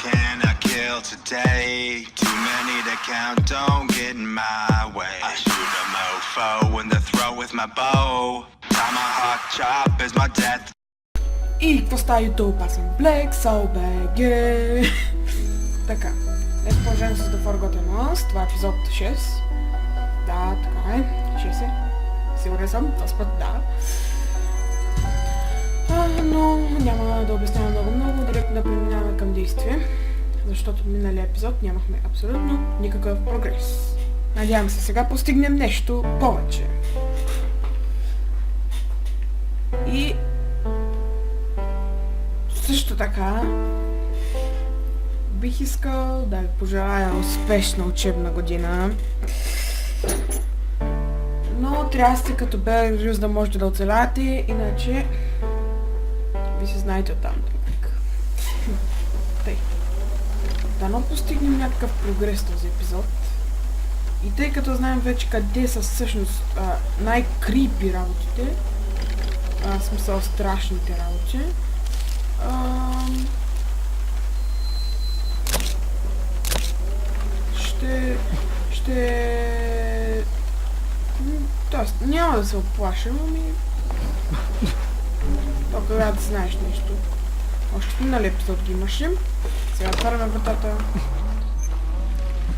can I kill today? Too many to count, don't get in my way. I shoot a mofo in the throat with my bow. Tomahawk chop is my death. И какво става YouTube? Аз съм Black Soul BG. Така, днес продължаваме с The Forgotten Ones. Това е епизод 6. Да, така е. 6 е. Сигурен съм, този път да. Но няма да обяснявам много, директно да преминаваме към действие. Защото в миналия епизод нямахме абсолютно никакъв прогрес. Надявам се сега постигнем нещо повече. И също така бих искал да ви пожелая успешна учебна година. Но трябва да сте като Bear Grylls да можете да оцелявате, иначе ви се знаете оттам. Тъй. Дано постигнем някакъв прогрес този епизод. И тъй като знаем вече къде са всъщност най-крипи работите, в смисъл страшните работи, тоест, няма да се оплашим, ами... То кога да знаеш нещо. Още в миналия епизод ги имаше. Сега отваряме вратата.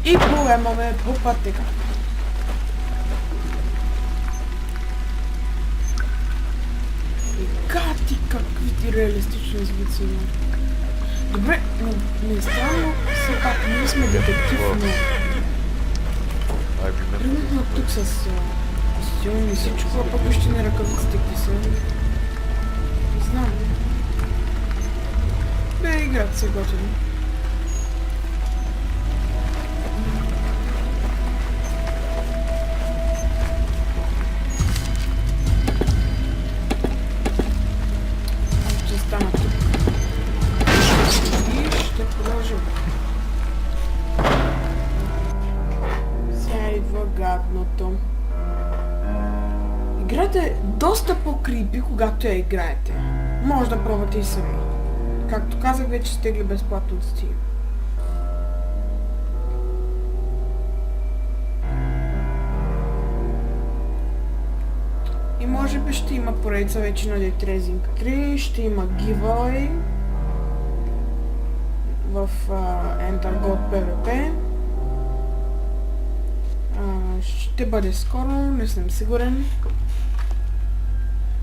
И поемаме по пътека. И гати, какви ти реалистични звуци има. Добре, но не е странно, все пак ние сме детектив, но... Примерно тук с костюм и всичко, а пък още не ръкавиците какви са. Не знам. Бе, играта се готини. Ще стана тук. И ще продължим. Сега идва гадното. Играта е доста по-крипи, когато я играете. Може да пробвате и сами. Както казах, вече сте тегли безплатно от Steam. И може би ще има поредица вече на Dead Rising 3, ще има giveaway в Enter God PvP. Ще бъде скоро, не съм сигурен.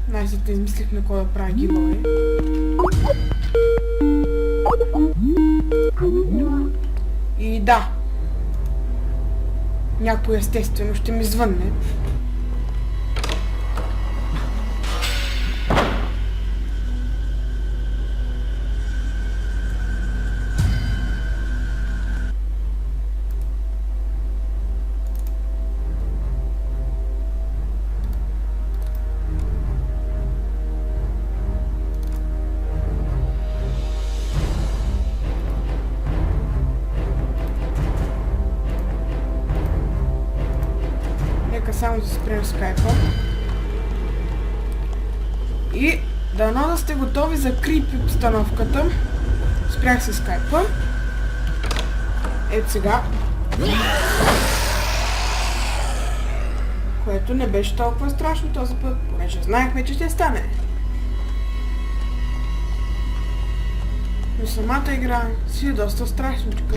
Най-сетне измислихме кой да прави giveaway. И да. Някой естествено ще ми звънне. Само да спрем скайпа. И дано да сте готови за крипи обстановката. Спрях се скайпа. Ето сега. Което не беше толкова страшно този път, понеже знаехме, че ще стане. Но самата игра си е доста страшничка.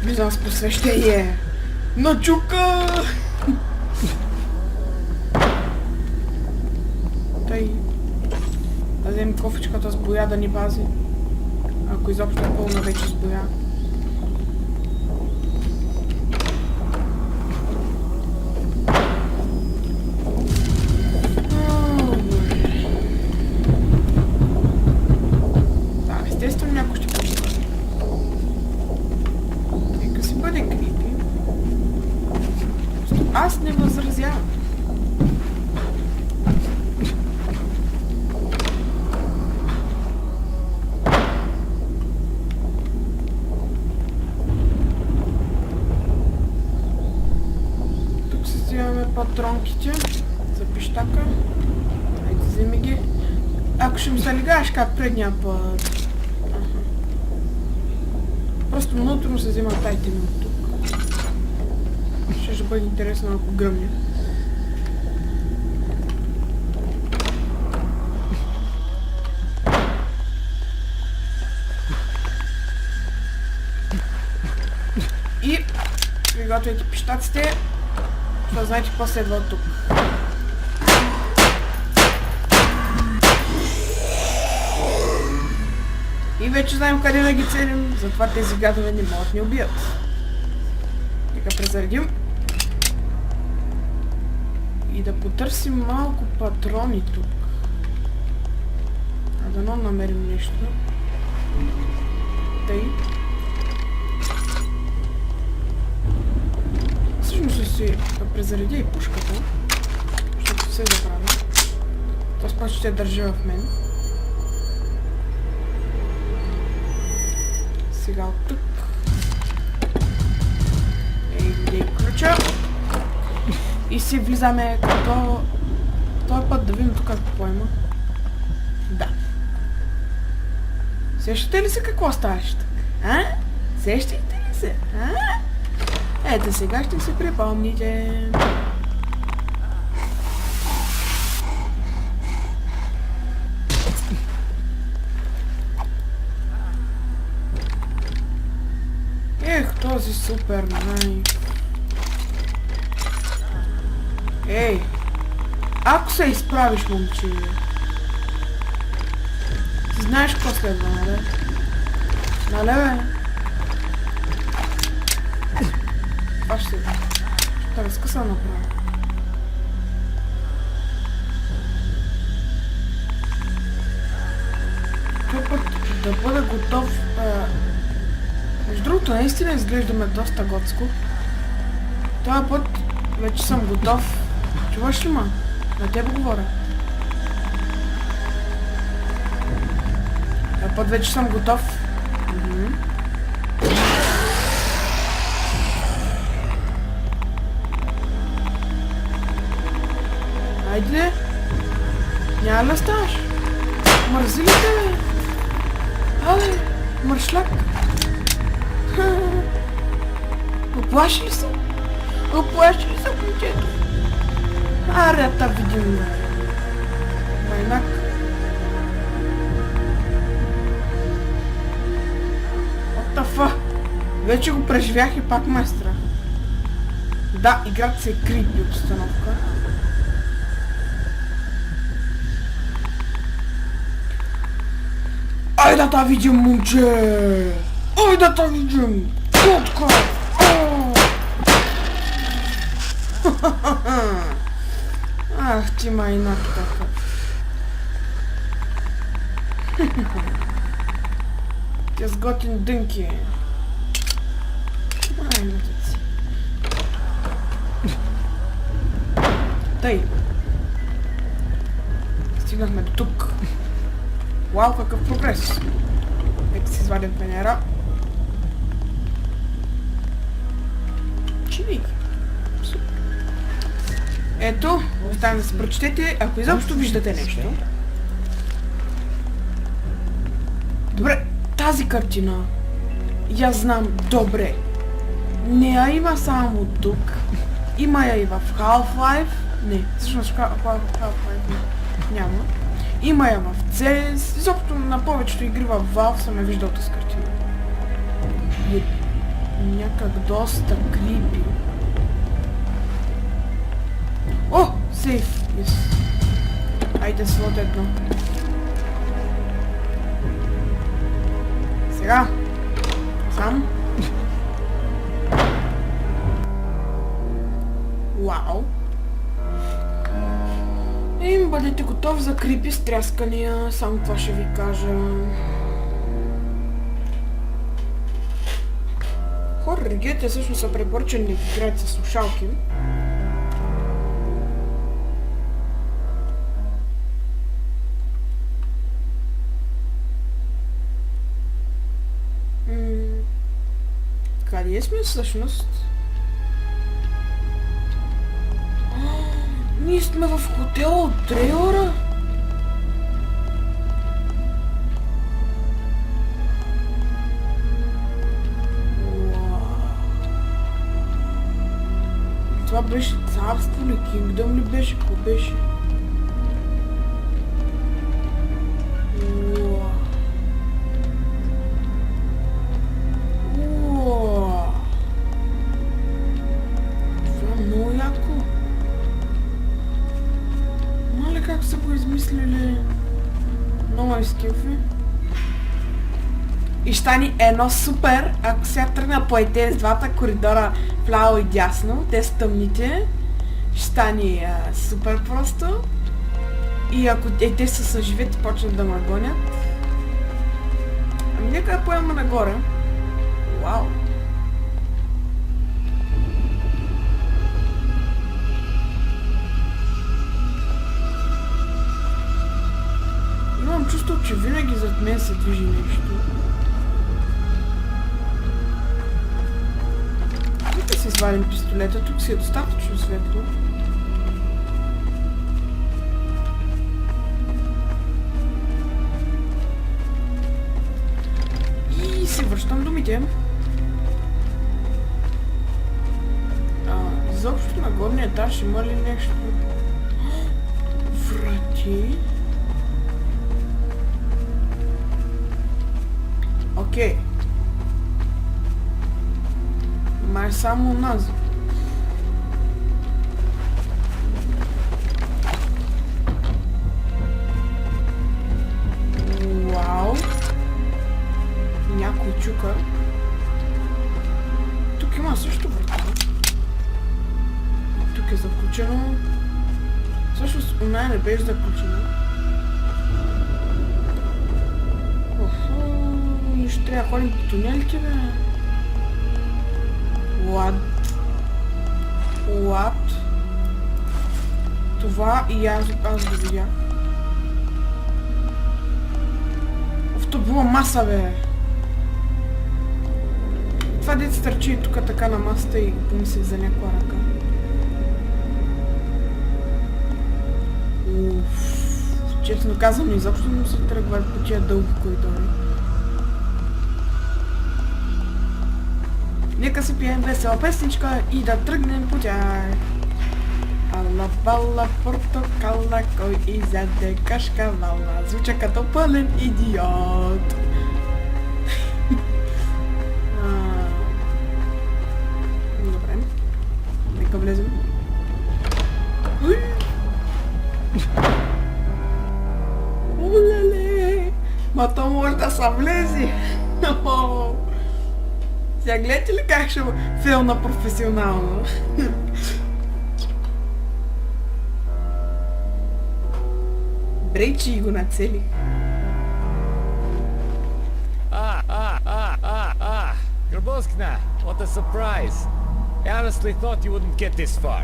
Влизам с посвещение на чука! Тъй. Да вземем кофичката с боя да ни пази. Ако изобщо е пълна вече с боя. Да, естествено някой ще почива. Аз не възразявам. Тук си взимаме патронките. За пищака. Айде, вземи ги. Ако ще ми се лигаш как предния път. Просто много трудно се взема тази тема от тук. Ще бъде интересно, ако гръмня. И приготвяйте пищаците, защото знаете какво следва от тук. И вече знаем къде да ги целим, затова тези гадове не могат ни убият. Нека презаредим. И да потърсим малко патрони тук. А дано намерим нещо. Тъй. Всъщност си да презаредя и пушката, защото се забравя. Това спа ще държа в мен. Сега от тук. Ей, ключа. И си влизаме като... този път да видим тук какво има. Да. Сещате ли се какво ставаш тук? А? Сещате ли се? А? Ето сега ще се припомните. Ех, този супер найф. Ей! Ако се изправиш, момче, ти знаеш какво следва, нали? Нали, бе? Това ще разкъса направо. Той път да бъда готов. Между другото, наистина изглеждаме доста готско. Този път вече съм готов. Чуваш ли, ма? На теб говоря. Този път вече съм готов. Айде! Няма ли ставаш? Мързи ли те, бе? Абе, мършляк! Оплаши ли се? Оплаши ли се, момчето? Аре, та видим. Майнак. What the fuck? Вече го преживях и пак ме е страх. Да, играта се е крипи обстановка. Ай да та видим, момче! Ай да та видим! Котка! Ах ти майнак така. Тя сготин дънки. Майната си. Тъй. Стигнахме до тук. Вау, какъв прогрес! Нека си извадим пенера. Чиник. Ето, остана да се прочетете, ако изобщо виждате нещо. Добре, тази картина я знам добре. Не я има само тук. Има я и в Half-Life. Не, всъщност Half-Life няма. Има я в CS, изобщо на повечето игри в Valve съм я виждал тази картина. И някак доста крипи. О! Сейф! Yes. Айде слот едно. Сега. Сам. Вау! И бъдете готов за крипи стряскания, само това ще ви кажа. Хорър игрите всъщност са препоръчани да играят със слушалки. Къде сме всъщност? Ние сме сме в хотела от трейлера? Това беше царство ли, Кингдъм ли беше, какво беше? Това е много яко. Мали как са го измислили? Много изкефи. И ще ни едно супер, ако сега тръгна по тези двата коридора вляво и дясно, те са тъмните, ще ни супер просто. И ако те са съживете, почнат да ме гонят. Ами нека да поема нагоре. Вау! Имам чувство, че винаги зад мен се движи нещо. Нека си извадим пистолета, тук си е достатъчно светло. И си връщам думите. Изобщо на горния етаж има ли нещо? Врати. Окей. Май само назад. Вау. Някой чука. Тук има също врата. Тук е заключено. Всъщност оная не беше заключено. Ще трябва да ходим по тунелите, бе. What? Това и аз го видях. То била маса, бе. Това дете стърчи тук така на масата и помислих за някаква ръка. Честно казвам, изобщо не се тръгват по тия дълги коридори. Нека си пием весела песничка и да тръгнем по тях. Ала бала портокала, кой изяде кашка вална, звуча като пълен идиот. Добре. Нека влезем. Олеле! Ма то може да са влези! Сега гледате ли как ще филна професионално? Брейчи го нацелих. Grabowskna, what a surprise. I honestly thought you wouldn't get this far.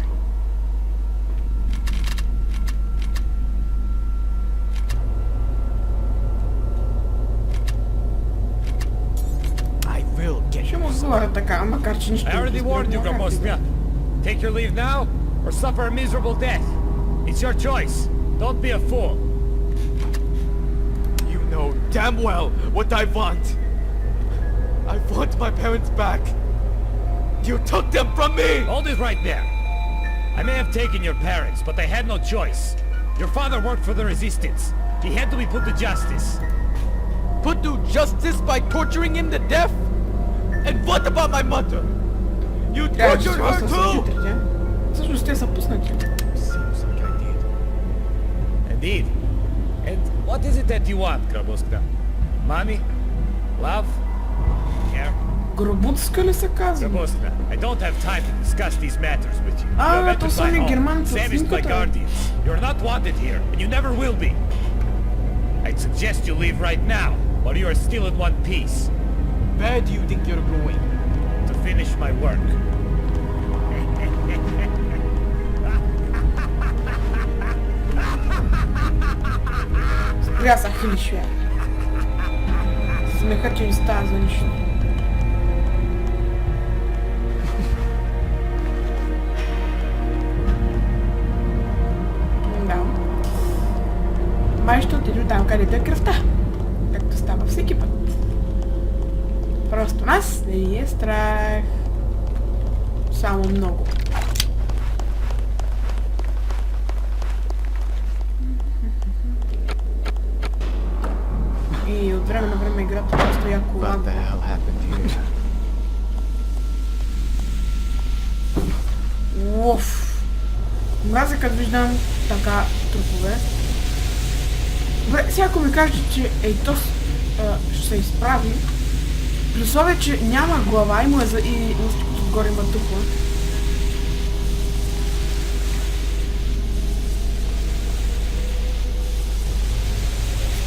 I will get Ще му отговоря така, макар че нищо I already warned you, Grabowskna. Take your leave now, or suffer a miserable death. It's your choice. Don't be a fool. You know damn well what I want. I want my parents back. You took them from me! Hold it right there. I may have taken your parents, but they had no choice. Your father worked for the resistance. He had to be put to justice. Put to justice by torturing him to death? And what about my mother? You tortured her too! Всъщност те са пуснати. Seems like I did. Indeed. And what is it that you want, Grabowskna? Money? Love? Care? Гробутска ли се казва? Grabowskna, I don't have time to discuss these matters with you. You have то entered са my ни home, германци от savaged by снимката. guardians. You're not wanted here, and you never will be. I'd suggest you leave right now, while you are still in one piece, Where do you think you're going? to finish my work. Спря са хилишвя. Смеха, че не става за нищо. където е кръвта. Както става всеки път. Просто нас не ни е страх. Само много. И от време на време играта просто яко What the лагва. hell happened here? Уф. Мразя като виждам така трупове. Добре, сега ако ми кажете, че Ейтос ще се изправи, при условие, че няма глава и му е за... и лъстикото отгоре има дупла.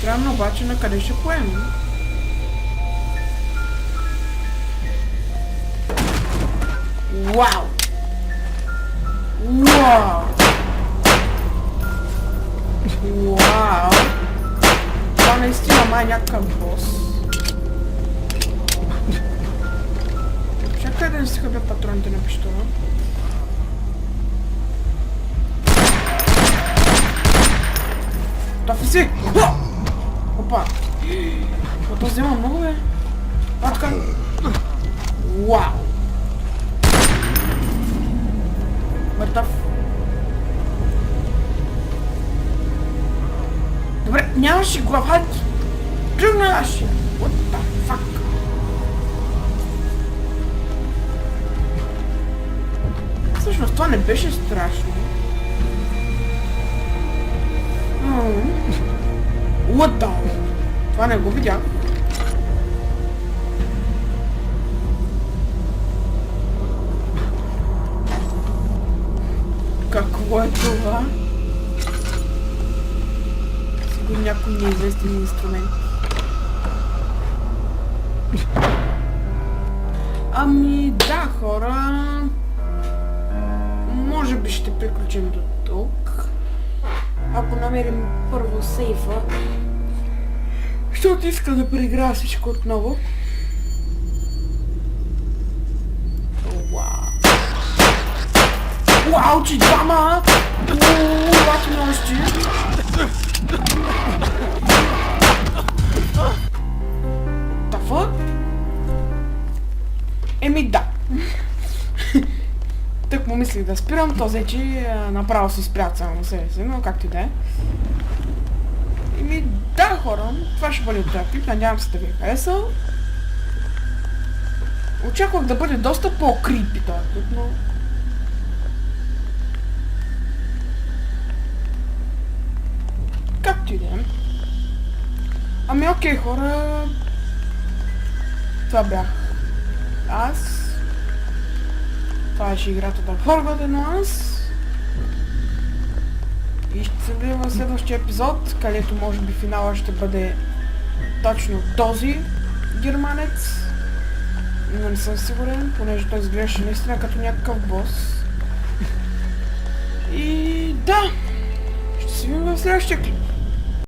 Странно обаче на къде ще поемем? Вау! Вау! Вау! Това наистина май е някакъв бос. Чакай да не си хъбя патроните на пиштола. Тафи си! Опа! Това взема много, бе. Патка! Вау! Мъртъв. Добре, нямаше глава. Тръгнаш! What the fuck? Всъщност това не беше страшно. What the? Това не го видях. Какво е това? Сигурно някой неизвестен инструмент. Ами да, хора. Може би ще приключим до тук. Ако намерим първо сейфа, защото иска да преиграя всичко отново. Уау, че двама! Лаки нощи! Тафа? Еми да. Тък му мислих да спирам, то взе, че направо се спрят само себе си, но както и да е. Еми да, хора, това ще бъде този клип, надявам се да ви е харесал. Очаквах да бъде доста по-крипи този клип, но... Както и да е. Ами окей, хора. Това бях аз. Това беше играта да Forgotten Ones. И ще се видим в следващия епизод, където може би финала ще бъде точно този германец. Но не съм сигурен, понеже той изглеждаше наистина като някакъв бос. И да, ще се видим в следващия клип.